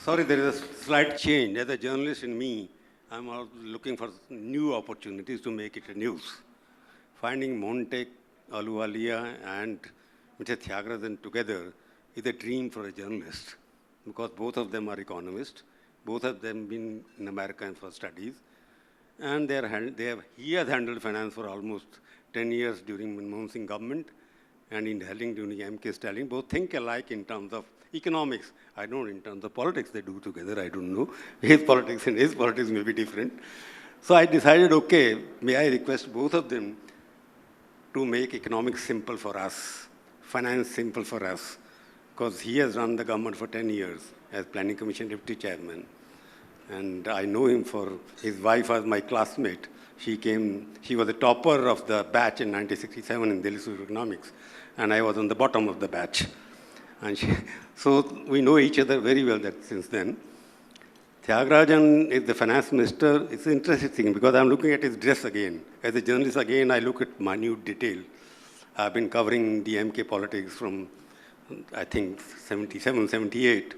Sorry, there is a slight change. As a journalist in me, I'm also looking for new opportunities to make it a news. Finding Montek, Ahluwalia, and Mr. Thiagarajan together is a dream for a journalist because both of them are economists. Both of them been in America for studies. And he has handled finance for almost 10 years during Manmohan Singh government and in Delhi during M.K. Stalin. Both think alike in terms of economics. I don't in terms of politics they do together, I don't know. His politics and his politics may be different. So I decided, okay, may I request both of them to make economics simple for us, finance simple for us, because he has run the government for 10 years as Planning Commission Deputy Chairman. And I know him for, his wife was my classmate. She was the topper of the batch in 1967 in Delhi School of Economics, and I was on the bottom of the batch. So we know each other very well since then. Thiagarajan is the finance minister. It's interesting because I'm looking at his dress again. As a journalist again, I look at minute detail. I've been covering DMK politics from, I think, 77, 78.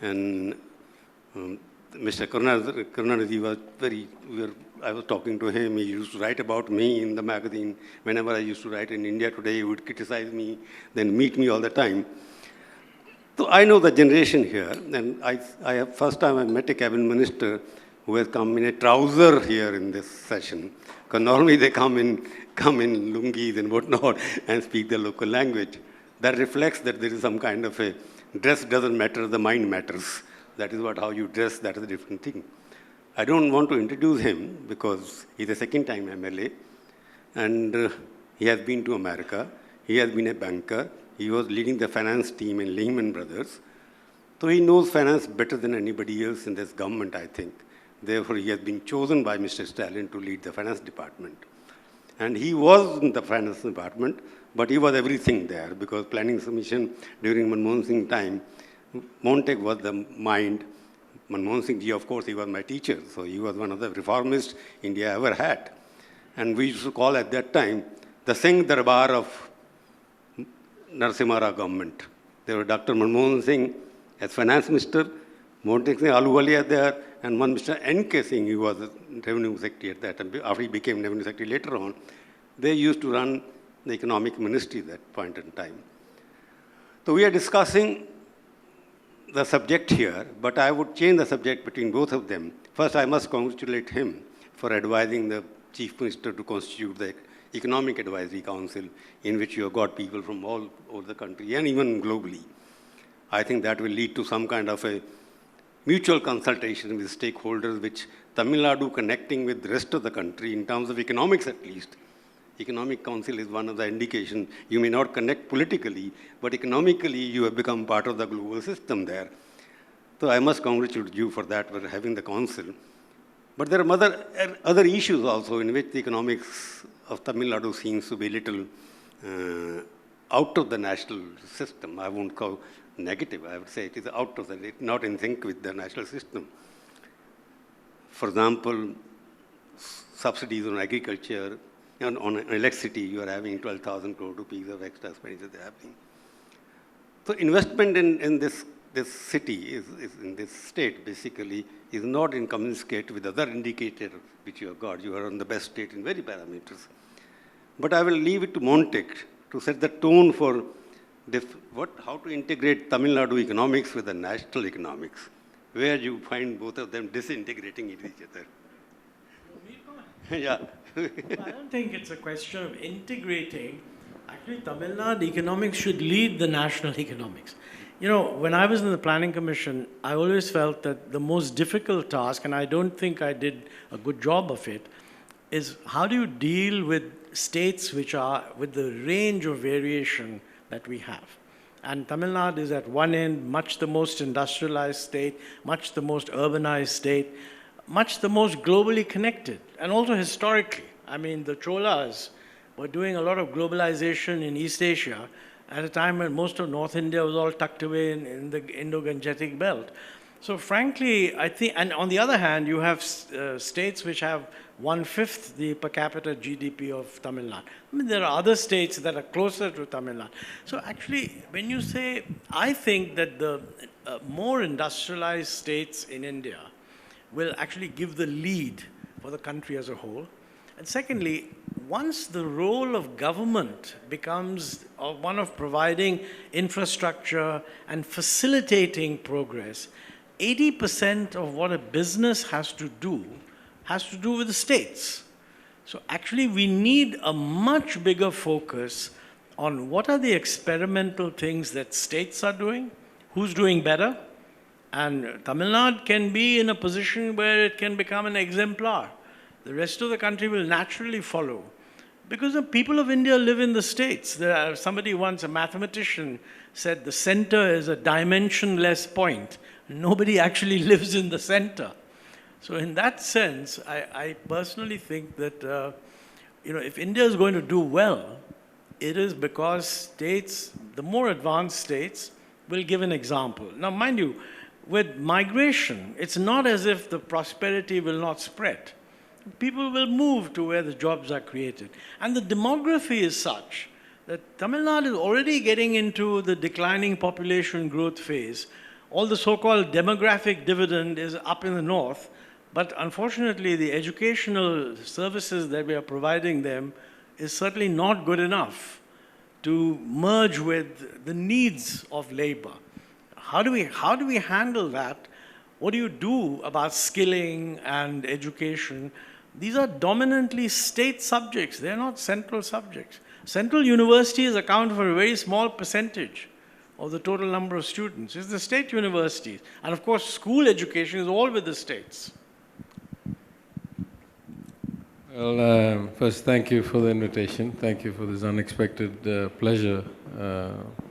And Mr. Karunanidhi was I was talking to him. He used to write about me in the magazine. Whenever I used to write in India Today, he would criticize me, then meet me all the time. So I know the generation here, and first time I met a cabinet minister who has come in a trouser here in this session, because normally they come in lungis and whatnot and speak the local language. That reflects that there is some kind of a dress doesn't matter, the mind matters. That is how you dress, that is a different thing. I don't want to introduce him because he's a second time MLA, and he has been to America. He has been a banker. He was leading the finance team in Lehman Brothers. So he knows finance better than anybody else in this government, I think. Therefore, he has been chosen by Mr. Stalin to lead the finance department. And he was in the finance department, but he was everything there because Planning Commission during Manmohan Singh time, Montek was the mind. Manmohan Singh ji, of course, he was my teacher, so he was one of the reformists India ever had. And we used to call at that time the Singh Darbar of Narasimha Rao government. There was Dr. Manmohan Singh as finance minister, Montek Singh Ahluwalia there, and one Mr. N.K. Singh, who was the revenue secretary at that time. After he became revenue secretary later on, they used to run the economic ministry at that point in time. So we are discussing the subject here, but I would change the subject between both of them. First, I must congratulate him for advising the Chief Minister to constitute the Economic Advisory Council, in which you have got people from all over the country and even globally. I think that will lead to some kind of a mutual consultation with stakeholders, which Tamil Nadu connecting with the rest of the country in terms of economics at least. Economic Council is one of the indications. You may not connect politically, but economically you have become part of the global system there. So I must congratulate you for that, for having the council. But there are other issues also in which the economics of Tamil Nadu seems to be a little out of the national system. I won't call negative. I would say it is out of it, not in sync with the national system. For example, subsidies on agriculture, and on electricity, you are having 12,000 crore rupees of extra expenditure happening. So investment in this city, is in this state, basically, is not in communicate with other indicators which you have got. You are on the best state in many parameters. But I will leave it to Montek to set the tone for how to integrate Tamil Nadu economics with the national economics, where you find both of them disintegrating each other. Yeah. I don't think it's a question of integrating. Actually, Tamil Nadu economics should lead the national economics. You know, when I was in the Planning Commission, I always felt that the most difficult task, and I don't think I did a good job of it, is how do you deal with states which are with the range of variation that we have. And Tamil Nadu is at one end, much the most industrialized state, much the most urbanized state, much the most globally connected, and also historically. I mean, the Cholas were doing a lot of globalization in East Asia at a time when most of North India was all tucked away in the Indo-Gangetic belt. So frankly, I think, and on the other hand, you have states which have 1/5 the per capita GDP of Tamil Nadu. I mean, there are other states that are closer to Tamil Nadu. So actually, when you say, I think that the more industrialized states in India will actually give the lead for the country as a whole. And secondly, once the role of government becomes one of providing infrastructure and facilitating progress, 80% of what a business has to do with the states. So actually we need a much bigger focus on what are the experimental things that states are doing, who's doing better, and Tamil Nadu can be in a position where it can become an exemplar. The rest of the country will naturally follow. Because the people of India live in the states. Somebody once, a mathematician, said the center is a dimensionless point. Nobody actually lives in the center. So in that sense, I personally think that if India is going to do well, it is because states, the more advanced states, will give an example. Now, mind you, with migration, it's not as if the prosperity will not spread. People will move to where the jobs are created. And the demography is such that Tamil Nadu is already getting into the declining population growth phase. All the so-called demographic dividend is up in the north, but unfortunately the educational services that we are providing them is certainly not good enough to merge with the needs of labor. How do we handle that? What do you do about skilling and education? These are dominantly state subjects. They're not central subjects. Central universities account for a very small percentage of the total number of students. It's the state universities. And of course, school education is all with the states. Well, first, thank you for the invitation. Thank you for this unexpected pleasure.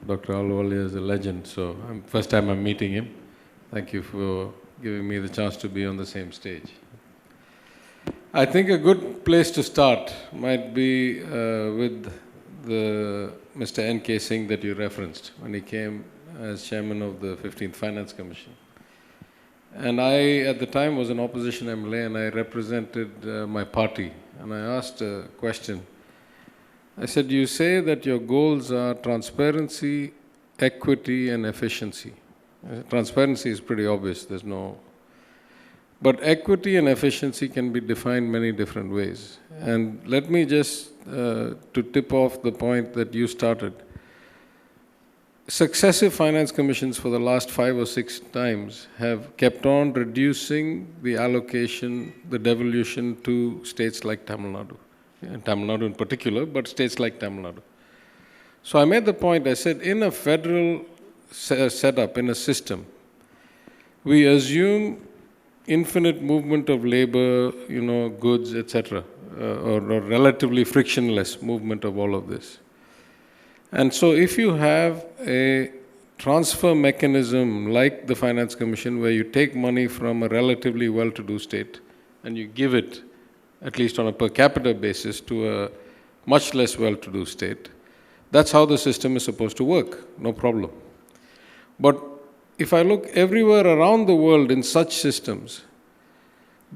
Dr. Ahluwalia is a legend, so first time I'm meeting him. Thank you for giving me the chance to be on the same stage. I think a good place to start might be with the Mr. N.K. Singh that you referenced when he came as chairman of the 15th Finance Commission. And I, at the time, was an opposition MLA and I represented my party. And I asked a question. I said, you say that your goals are transparency, equity, and efficiency. Transparency is pretty obvious, there's no... But equity and efficiency can be defined many different ways. And let me just, to tip off the point that you started, successive finance commissions for the last 5 or 6 times have kept on reducing the allocation, the devolution to states like Tamil Nadu. Tamil Nadu in particular, but states like Tamil Nadu. So I made the point, I said, in a federal setup, in a system, we assume infinite movement of labor, goods, etc., or relatively frictionless movement of all of this. And so if you have a transfer mechanism like the Finance Commission where you take money from a relatively well-to-do state and you give it, at least on a per capita basis, to a much less well-to-do state, that's how the system is supposed to work, no problem. But if I look everywhere around the world in such systems,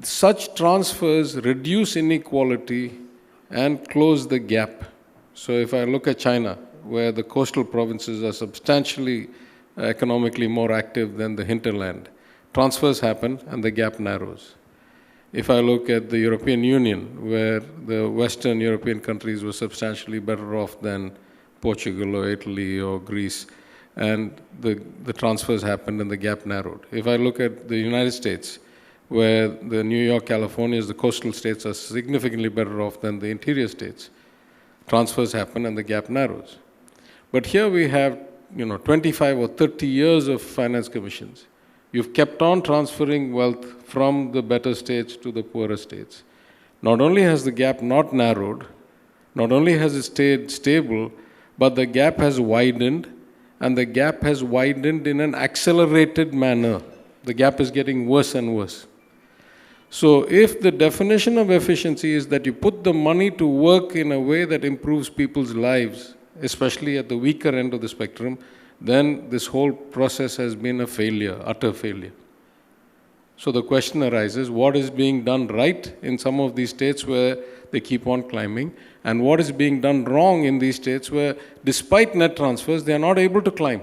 such transfers reduce inequality and close the gap. So if I look at China, where the coastal provinces are substantially economically more active than the hinterland, transfers happen and the gap narrows. If I look at the European Union, where the Western European countries were substantially better off than Portugal or Italy or Greece, and the transfers happened and the gap narrowed. If I look at the United States, where the New York, California, the coastal states are significantly better off than the interior states, transfers happen and the gap narrows. But here we have 25 or 30 years of finance commissions. You've kept on transferring wealth from the better states to the poorer states. Not only has the gap not narrowed, not only has it stayed stable, but the gap has widened, and the gap has widened in an accelerated manner. The gap is getting worse and worse. So if the definition of efficiency is that you put the money to work in a way that improves people's lives, especially at the weaker end of the spectrum, then this whole process has been a failure, utter failure. So the question arises, what is being done right in some of these states where they keep on climbing, and what is being done wrong in these states where, despite net transfers, they are not able to climb?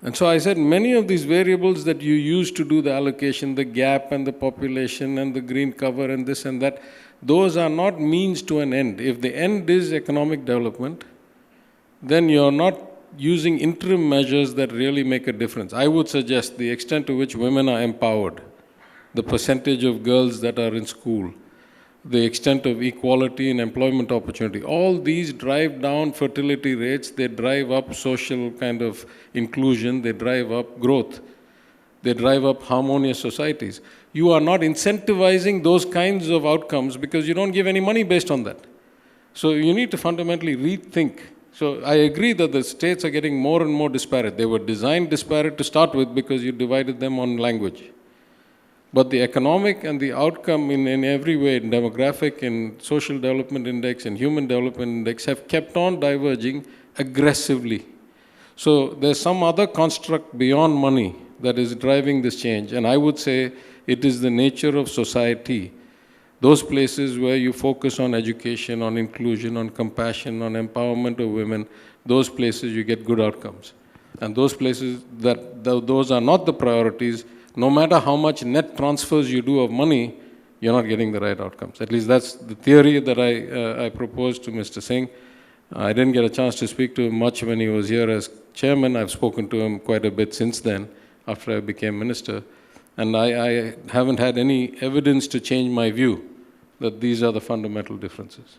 And so I said, many of these variables that you use to do the allocation, the gap and the population and the green cover and this and that, those are not means to an end. If the end is economic development, then you're not using interim measures that really make a difference. I would suggest the extent to which women are empowered, the percentage of girls that are in school, the extent of equality in employment opportunity, all these drive down fertility rates, they drive up social kind of inclusion, they drive up growth, they drive up harmonious societies. You are not incentivizing those kinds of outcomes because you don't give any money based on that. So you need to fundamentally rethink. So I agree that the states are getting more and more disparate. They were designed disparate to start with because you divided them on language. But the economic and the outcome in every way, in demographic, in social development index, and human development index, have kept on diverging aggressively. So there's some other construct beyond money that is driving this change. And I would say it is the nature of society. Those places where you focus on education, on inclusion, on compassion, on empowerment of women, those places you get good outcomes. And those places that those are not the priorities, no matter how much net transfers you do of money, you're not getting the right outcomes. At least that's the theory that I proposed to Mr. Singh. I didn't get a chance to speak to him much when he was here as chairman. I've spoken to him quite a bit since then, after I became minister. And I haven't had any evidence to change my view that these are the fundamental differences.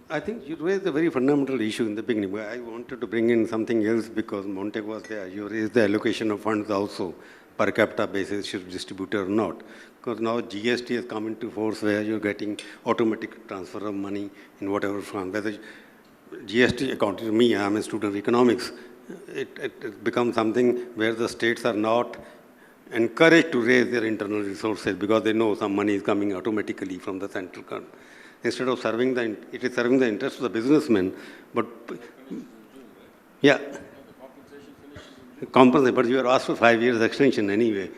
I think you raised a very fundamental issue in the beginning. I wanted to bring in something else because Montek was there. You raised the allocation of funds also, per capita basis, should distribute or not. Because now GST has come into force where you're getting automatic transfer of money in whatever form. Whether GST, according to me, I'm a student of economics, it becomes something where the states are not encouraged to raise their internal resources because they know some money is coming automatically from the central government. Instead of serving it is serving the interest of the businessmen, but yeah. Compensation, but you are asked for 5 years extension anyway.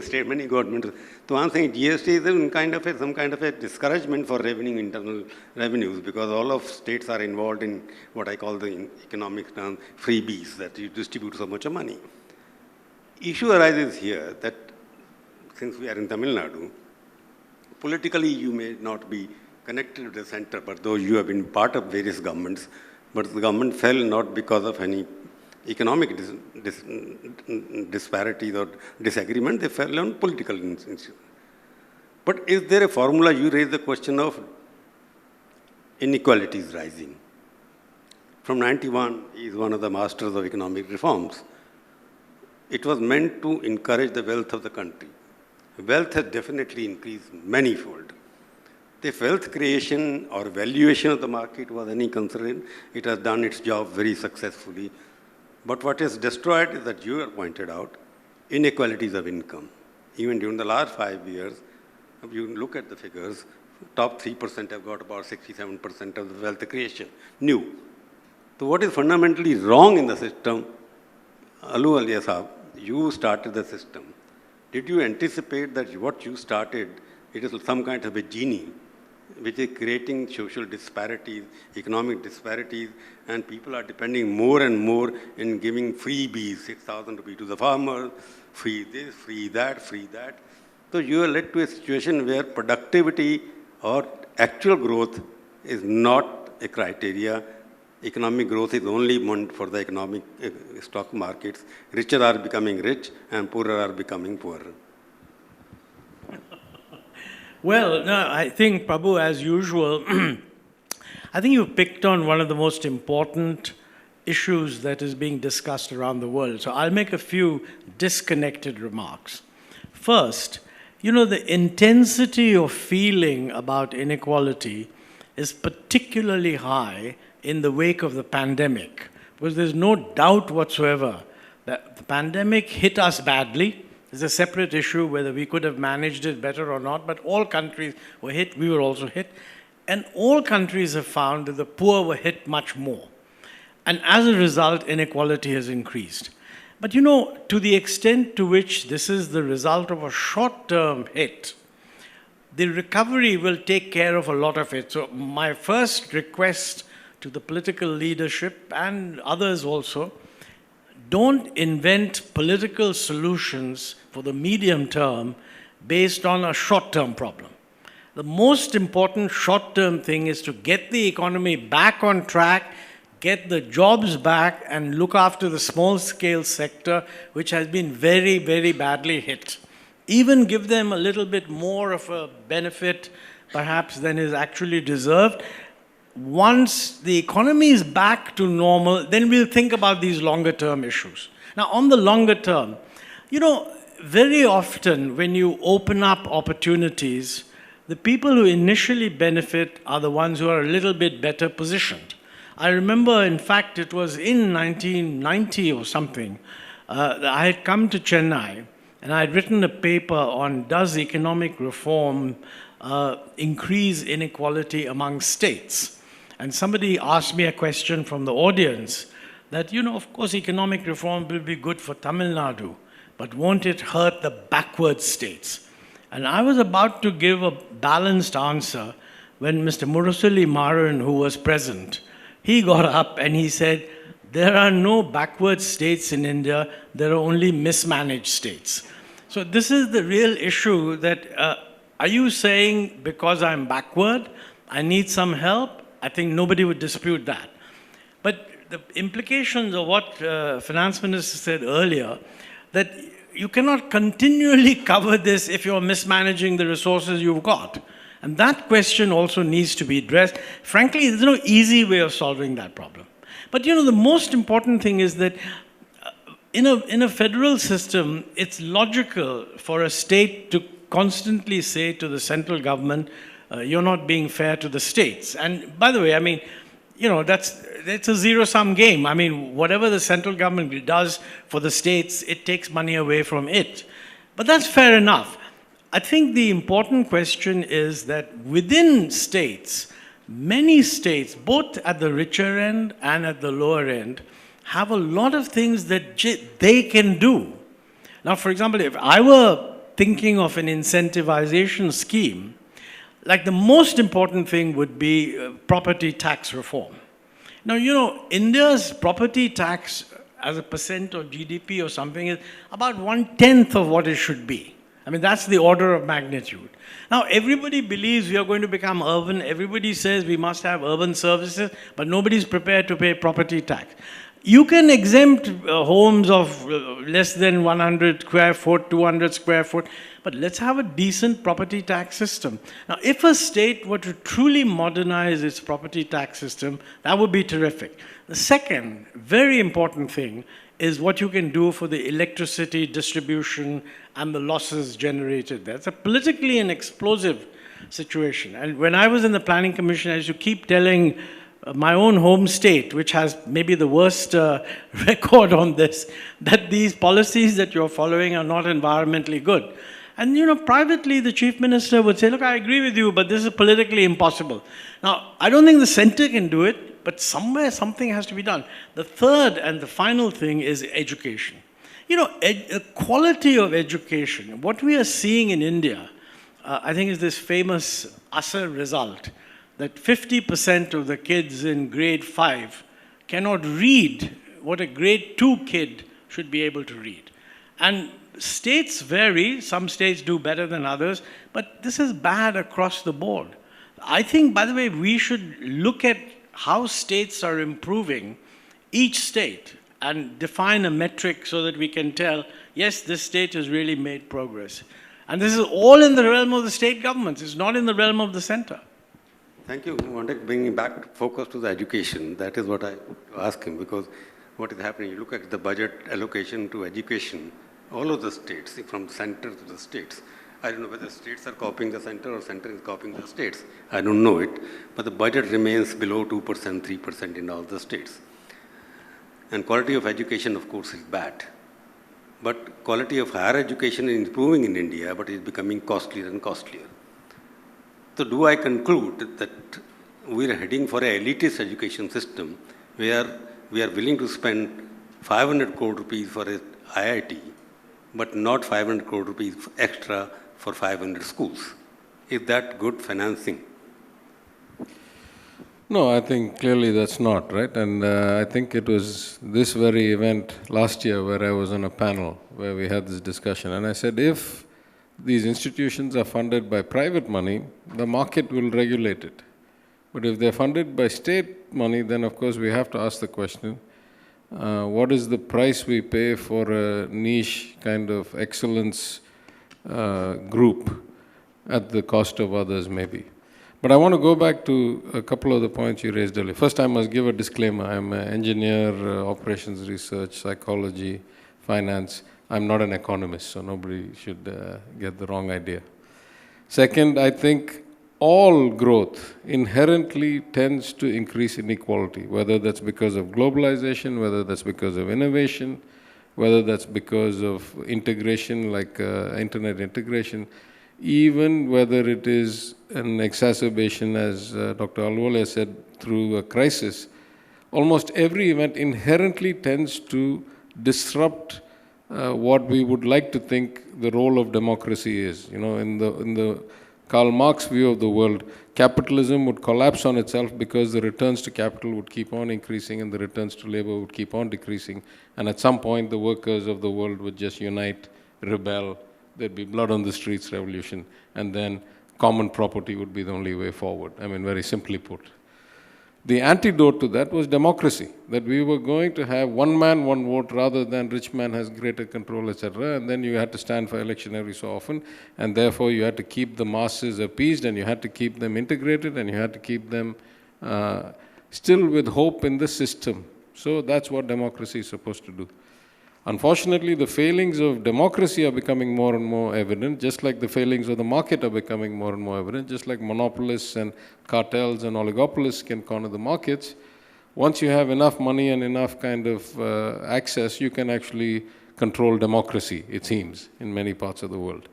State many governments. So I'm saying GST is some kind of a discouragement for revenue, internal revenues, because all of states are involved in what I call the economic term freebies, that you distribute so much of money. Issue arises here that since we are in Tamil Nadu, politically you may not be connected to the center, but though you have been part of various governments, but the government fell not because of any economic disparities or disagreement, they fell on political issues. But is there a formula? You raised the question of inequalities rising. From 91, he is one of the masters of economic reforms. It was meant to encourage the wealth of the country. Wealth has definitely increased manifold. If wealth creation or valuation of the market was any concern, it has done its job very successfully. But what is destroyed is that you have pointed out, inequalities of income. Even during the last 5 years, if you look at the figures, top 3% have got about 67% of the wealth creation, new. So what is fundamentally wrong in the system? Ahluwalia Sahab, you started the system. Did you anticipate that what you started, it is some kind of a genie, which is creating social disparities, economic disparities, and people are depending more and more in giving freebies, 6,000 rupees to the farmer, free this, free that, free that. So you are led to a situation where productivity or actual growth is not a criteria. Economic growth is only meant for the economic stock markets. Richer are becoming rich and poorer are becoming poorer. Well, no, I think, Prabhu, as usual, I think you've picked on one of the most important issues that is being discussed around the world. So I'll make a few disconnected remarks. First, you know, the intensity of feeling about inequality is particularly high in the wake of the pandemic, because there's no doubt whatsoever that the pandemic hit us badly. It's a separate issue whether we could have managed it better or not, but all countries were hit, we were also hit. And all countries have found that the poor were hit much more. And as a result, inequality has increased. But you know, to the extent to which this is the result of a short-term hit, the recovery will take care of a lot of it. So my first request to the political leadership and others also, don't invent political solutions for the medium term based on a short-term problem. The most important short-term thing is to get the economy back on track, get the jobs back, and look after the small-scale sector, which has been very, very badly hit. Even give them a little bit more of a benefit, perhaps, than is actually deserved. Once the economy is back to normal, then we'll think about these longer-term issues. Now, on the longer term, you know, very often when you open up opportunities, the people who initially benefit are the ones who are a little bit better positioned. I remember, in fact, it was in 1990 or something, I had come to Chennai, and I had written a paper on does economic reform increase inequality among states? And somebody asked me a question from the audience that, you know, of course, economic reform will be good for Tamil Nadu, but won't it hurt the backward states? And I was about to give a balanced answer when Mr. Murusali Maran, who was present, he got up and he said, there are no backward states in India, there are only mismanaged states. So this is the real issue that, are you saying because I'm backward, I need some help? I think nobody would dispute that. But the implications of what Finance Minister said earlier, that you cannot continually cover this if you're mismanaging the resources you've got. And that question also needs to be addressed. Frankly, there's no easy way of solving that problem. But you know, the most important thing is that in a federal system, it's logical for a state to constantly say to the central government, you're not being fair to the states. And by the way, I mean, you know, it's a zero-sum game. I mean, whatever the central government does for the states, it takes money away from it. But that's fair enough. I think the important question is that within states, many states, both at the richer end and at the lower end, have a lot of things that they can do. Now, for example, if I were thinking of an incentivization scheme, like the most important thing would be property tax reform. Now, you know, India's property tax as a percent of GDP or something is about 1/10 of what it should be. I mean, that's the order of magnitude. Now, everybody believes we are going to become urban. Everybody says we must have urban services, but nobody's prepared to pay property tax. You can exempt homes of less than 100 square foot, 200 square foot, but let's have a decent property tax system. Now, if a state were to truly modernize its property tax system, that would be terrific. The second very important thing is what you can do for the electricity distribution and the losses generated there. It's a politically an explosive situation. And when I was in the Planning Commission, I used to keep telling my own home state, which has maybe the worst record on this, that these policies that you're following are not environmentally good. And, you know, privately, the chief minister would say, look, I agree with you, but this is politically impossible. Now, I don't think the center can do it, but somewhere something has to be done. The third and the final thing is education. You know, the quality of education, what we are seeing in India, I think is this famous Asser result, that 50% of the kids in grade 5 cannot read what a grade 2 kid should be able to read. And states vary, some states do better than others, but this is bad across the board. I think, by the way, we should look at how states are improving, each state, and define a metric so that we can tell, yes, this state has really made progress. And this is all in the realm of the state governments. It's not in the realm of the center. Thank you. I want to bring back focus to the education. That is what I ask him, because what is happening, you look at the budget allocation to education, all of the states, from the center to the states. I don't know whether states are copying the center or center is copying the states. I don't know it. But the budget remains below 2%, 3% in all the states. And quality of education, of course, is bad. But quality of higher education is improving in India, but is becoming costlier and costlier. So do I conclude that we are heading for an elitist education system where we are willing to spend 500 crore rupees for a IIT, but not 500 crore rupees extra for 500 schools. Is that good financing? No, I think clearly that's not, right? And I think it was this very event last year where I was on a panel where we had this discussion. And I said, if these institutions are funded by private money, the market will regulate it. But if they're funded by state money, then of course we have to ask the question, what is the price we pay for a niche kind of excellence group at the cost of others maybe? But I want to go back to a couple of the points you raised earlier. First, I must give a disclaimer. I'm an engineer, operations research, psychology, finance. I'm not an economist, so nobody should get the wrong idea. Second, I think all growth inherently tends to increase inequality, whether that's because of globalization, whether that's because of innovation, whether that's because of integration like internet integration, even whether it is an exacerbation, as Dr. Ahluwalia said, through a crisis. Almost every event inherently tends to disrupt what we would like to think the role of democracy is. You know, in the Karl Marx view of the world, capitalism would collapse on itself because the returns to capital would keep on increasing and the returns to labor would keep on decreasing. And at some point, the workers of the world would just unite, rebel. There'd be blood on the streets revolution, and then common property would be the only way forward. I mean, very simply put. The antidote to that was democracy, that we were going to have one man, one vote, rather than rich man has greater control, etc. And then you had to stand for election every so often, and therefore you had to keep the masses appeased, and you had to keep them integrated, and you had to keep them still with hope in the system. So that's what democracy is supposed to do. Unfortunately, the failings of democracy are becoming more and more evident, just like the failings of the market are becoming more and more evident, just like monopolists and cartels and oligopolists can corner the markets. Once you have enough money and enough kind of access, you can actually control democracy, it seems, in many parts of the world.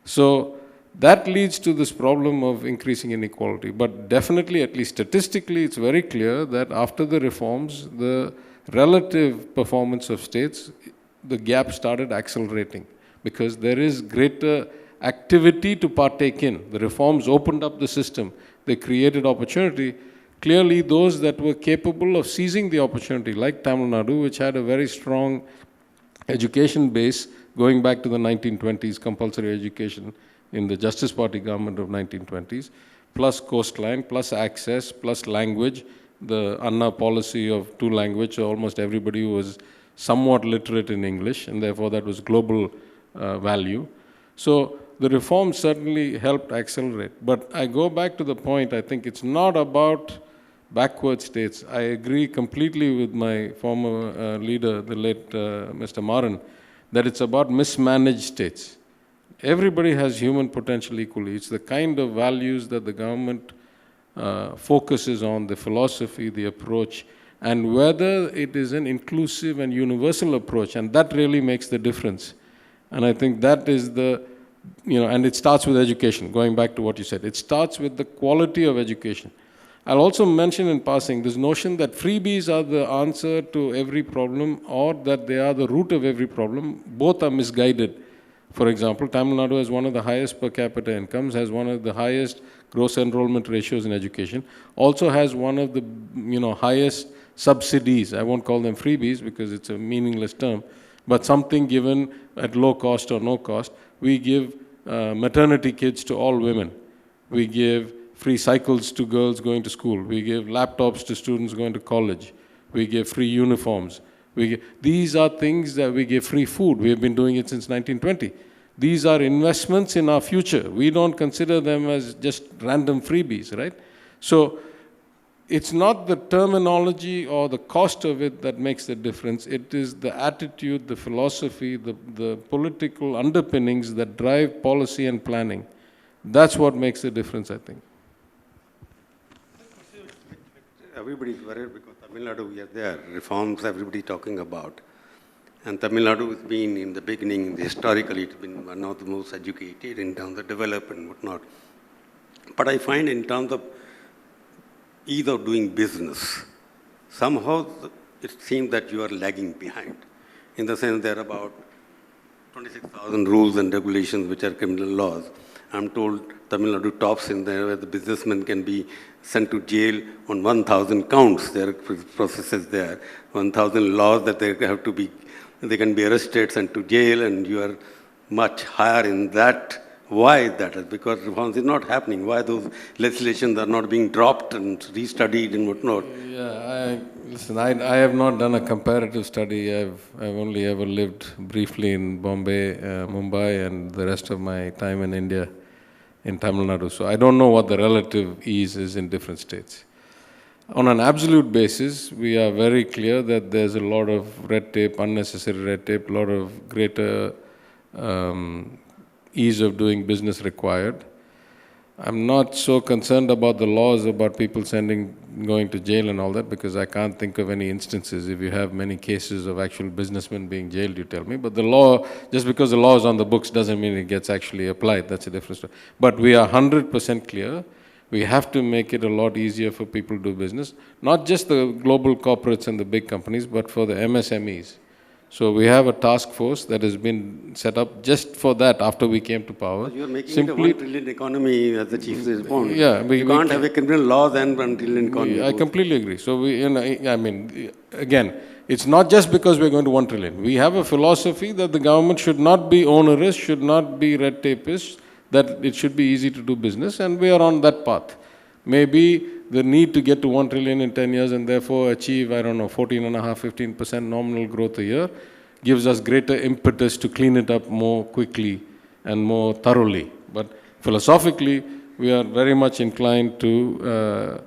So that leads to this problem of increasing inequality. But definitely, at least statistically, it's very clear that after the reforms, the relative performance of states, the gap started accelerating because there is greater activity to partake in. The reforms opened up the system. They created opportunity. Clearly, those that were capable of seizing the opportunity, like Tamil Nadu, which had a very strong education base going back to the 1920s, compulsory education in the Justice Party government of 1920s, plus coastline, plus access, plus language, the Anna policy of two language, so almost everybody was somewhat literate in English, and therefore that was global value. So the reforms certainly helped accelerate. But I go back to the point, I think it's not about backward states. I agree completely with my former leader, the late Mr. Maran, that it's about mismanaged states. Everybody has human potential equally. It's the kind of values that the government focuses on, the philosophy, the approach, and whether it is an inclusive and universal approach, and that really makes the difference. And I think that is the, and it starts with education, going back to what you said. It starts with the quality of education. I'll also mention in passing this notion that freebies are the answer to every problem or that they are the root of every problem. Both are misguided. For example, Tamil Nadu has one of the highest per capita incomes, has one of the highest gross enrollment ratios in education, also has one of the highest subsidies. I won't call them freebies because it's a meaningless term, but something given at low cost or no cost. We give maternity kits to all women. We give free cycles to girls going to school. We give laptops to students going to college. We give free uniforms. These are things that we give free food. We have been doing it since 1920. These are investments in our future. We don't consider them as just random freebies, right? So it's not the terminology or the cost of it that makes the difference. It is the attitude, the philosophy, the political underpinnings that drive policy and planning. That's what makes the difference, I think. Everybody's worried because Tamil Nadu, we are there. Reforms, everybody talking about. And Tamil Nadu has been, in the beginning, historically, it's been one of the most educated in terms of development and whatnot. But I find in terms of ease of doing business, somehow it seems that you are lagging behind. in the sense there are about 26,000 rules and regulations which are criminal laws. I'm told Tamil Nadu tops in there where the businessmen can be sent to jail on 1,000 counts. There are processes there, 1,000 laws that they have to be, they can be arrested, sent to jail, and you are much higher in that. Why that is? Because reforms is not happening. Why those legislations are not being dropped and restudied and whatnot? Yeah, listen, I have not done a comparative study. I've only ever lived briefly in Bombay, Mumbai, and the rest of my time in India, in Tamil Nadu. So I don't know what the relative ease is in different states. On an absolute basis, we are very clear that there's a lot of red tape, unnecessary red tape, a lot of greater ease of doing business required. I'm not so concerned about the laws about people going to jail and all that, because I can't think of any instances. If you have many cases of actual businessmen being jailed, you tell me. But the law, just because the law is on the books doesn't mean it gets actually applied. That's a different story. But we are 100% clear. We have to make it a lot easier for people to do business. Not just the global corporates and the big companies, but for the MSMEs. So we have a task force that has been set up just for that after we came to power. You are making it a 1 trillion economy as the chief response. Yeah, you can't have a criminal law then 1 trillion economy. I completely agree. So again, it's not just because we're going to 1 trillion. We have a philosophy that the government should not be onerous, should not be red tapist, that it should be easy to do business, and we are on that path. Maybe the need to get to 1 trillion in 10 years and therefore achieve, 14.5%, 15% nominal growth a year gives us greater impetus to clean it up more quickly and more thoroughly. But philosophically, we are very much inclined to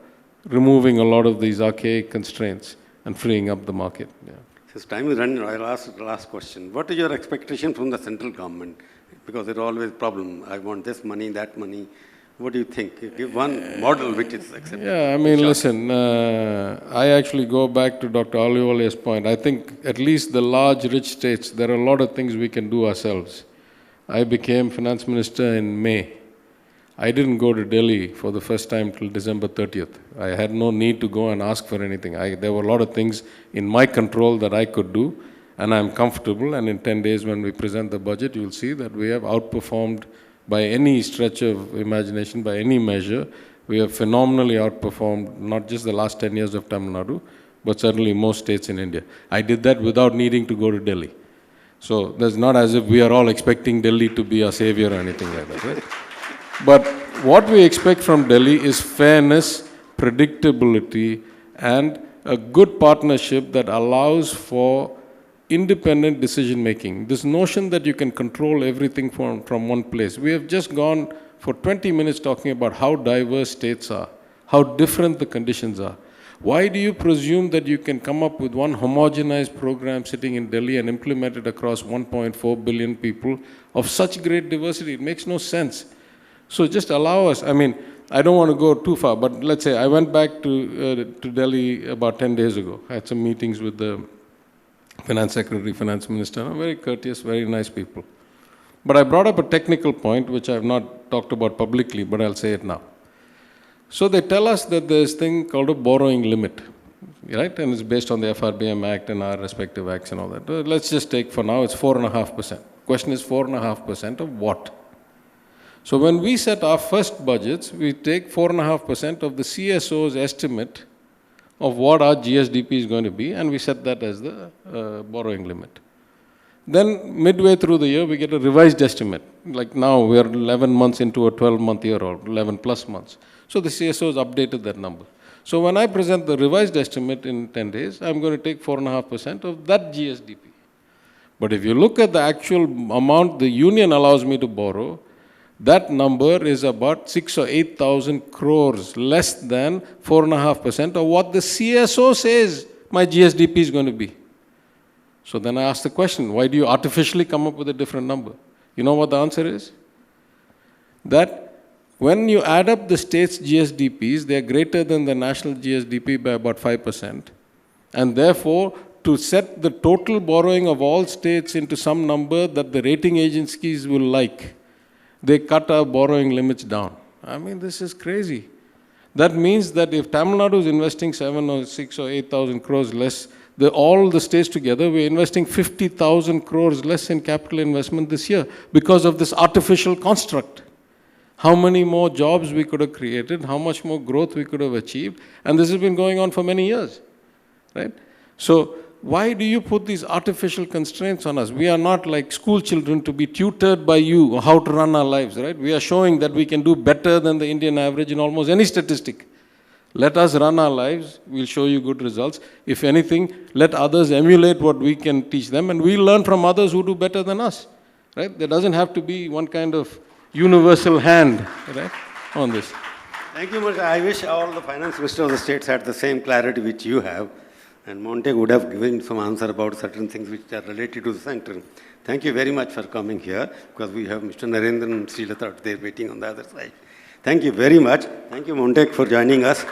removing a lot of these archaic constraints and freeing up the market. Yeah. Since time is running, I'll ask the last question. What is your expectation from the central government? Because there's always a problem. I want this money, that money. What do you think? Give one model which is acceptable. Yeah, listen, I actually go back to Dr. Ahluwalia's point. I think at least the large, rich states, there are a lot of things we can do ourselves. I became finance minister in May. I didn't go to Delhi for the first time till December 30th. I had no need to go and ask for anything. There were a lot of things in my control that I could do, and I'm comfortable. And in 10 days when we present the budget, you'll see that we have outperformed by any stretch of imagination, by any measure. We have phenomenally outperformed not just the last 10 years of Tamil Nadu, but certainly most states in India. I did that without needing to go to Delhi. So there's not as if we are all expecting Delhi to be our savior or anything like that, right? But what we expect from Delhi is fairness, predictability, and a good partnership that allows for independent decision making. This notion that you can control everything from one place. We have just gone for 20 minutes talking about how diverse states are, how different the conditions are. Why do you presume that you can come up with one homogenized program sitting in Delhi and implement it across 1.4 billion people of such great diversity? It makes no sense. So just allow us. I don't want to go too far, but let's say I went back to Delhi about 10 days ago. I had some meetings with the Finance Secretary, Finance Minister, very courteous, very nice people. But I brought up a technical point which I have not talked about publicly, but I'll say it now. So they tell us that there's a thing called a borrowing limit, right? And it's based on the FRBM Act and our respective acts and all that. Let's just take for now, it's 4.5%. Question is 4.5% of what? So when we set our first budgets, we take 4.5% of the CSO's estimate of what our GSDP is going to be, and we set that as the borrowing limit. Then midway through the year, we get a revised estimate. Like now, we are 11 months into a 12-month year or 11 plus months. So the CSO has updated that number. So when I present the revised estimate in 10 days, I'm going to take 4.5% of that GSDP. But if you look at the actual amount the union allows me to borrow, that number is about 6,000 or 8,000 crores, less than 4.5% of what the CSO says my GSDP is going to be. So then I ask the question, why do you artificially come up with a different number? You know what the answer is? That when you add up the states' GSDPs, they are greater than the national GSDP by about 5%. And therefore, to set the total borrowing of all states into some number that the rating agencies will like, they cut our borrowing limits down. This is crazy. That means that if Tamil Nadu is investing 7 or 6 or 8,000 crores less all the states together, we're investing 50,000 crores less in capital investment this year because of this artificial construct. How many more jobs we could have created, how much more growth we could have achieved, and this has been going on for many years, right? So why do you put these artificial constraints on us? We are not like school children to be tutored by you on how to run our lives, right? We are showing that we can do better than the Indian average in almost any statistic. Let us run our lives, we'll show you good results. If anything, let others emulate what we can teach them, and we'll learn from others who do better than us, right? There doesn't have to be one kind of universal hand, right, on this. Thank you much. I wish all the finance ministers of the states had the same clarity which you have, and Montek would have given some answer about certain things which are related to the center. Thank you very much for coming here, because we have Mr. Narendran and Srilata there waiting on the other side. Thank you very much. Thank you, Montek, for joining us.